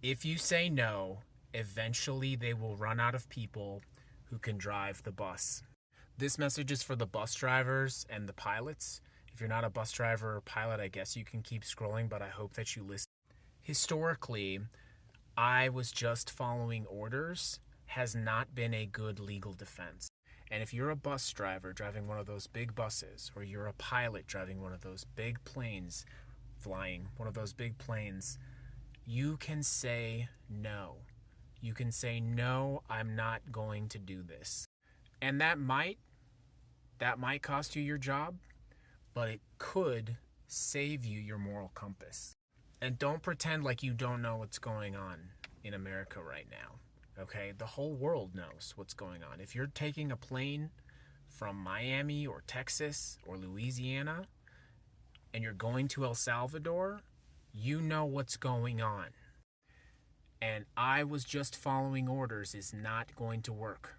If you say no, eventually they will run out of people who can drive the bus. This message is for the bus drivers and the pilots. If you're not a bus driver or pilot, I guess you can keep scrolling, but I hope that you listen. Historically, I was just following orders has not been a good legal defense. And if you're a bus driver driving one of those big buses, or you're a pilot driving one of those big planes, flying one of those big planes, you can say no. You can say, no, I'm not going to do this. And that might cost you your job, but it could save you your moral compass. And don't pretend like you don't know what's going on in America right now. Okay? The whole world knows what's going on. If you're taking a plane from Miami or Texas or Louisiana and you're going to El Salvador, you know what's going on. And I was just following orders is not going to work.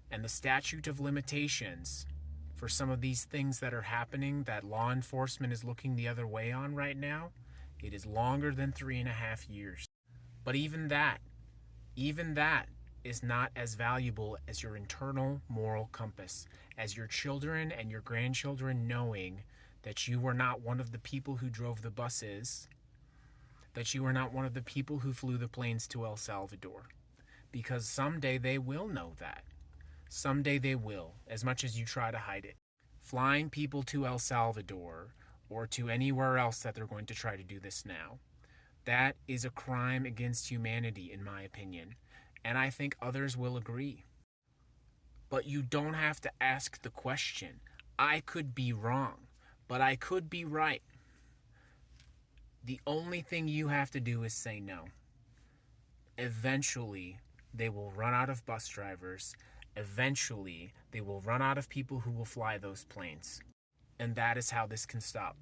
And the statute of limitations for some of these things that are happening that law enforcement is looking the other way on right now, it is longer than 3.5 years. But even that is not as valuable as your internal moral compass, as your children and your grandchildren knowing that you were not one of the people who drove the buses, that you were not one of the people who flew the planes to El Salvador. Because someday they will know that. Someday they will, as much as you try to hide it. Flying people to El Salvador or to anywhere else that they're going to try to do this now, that is a crime against humanity, in my opinion. And I think others will agree. But you don't have to ask the question. I could be wrong, but I could be right. The only thing you have to do is say no. Eventually, they will run out of bus drivers. Eventually, they will run out of people who will fly those planes. And that is how this can stop.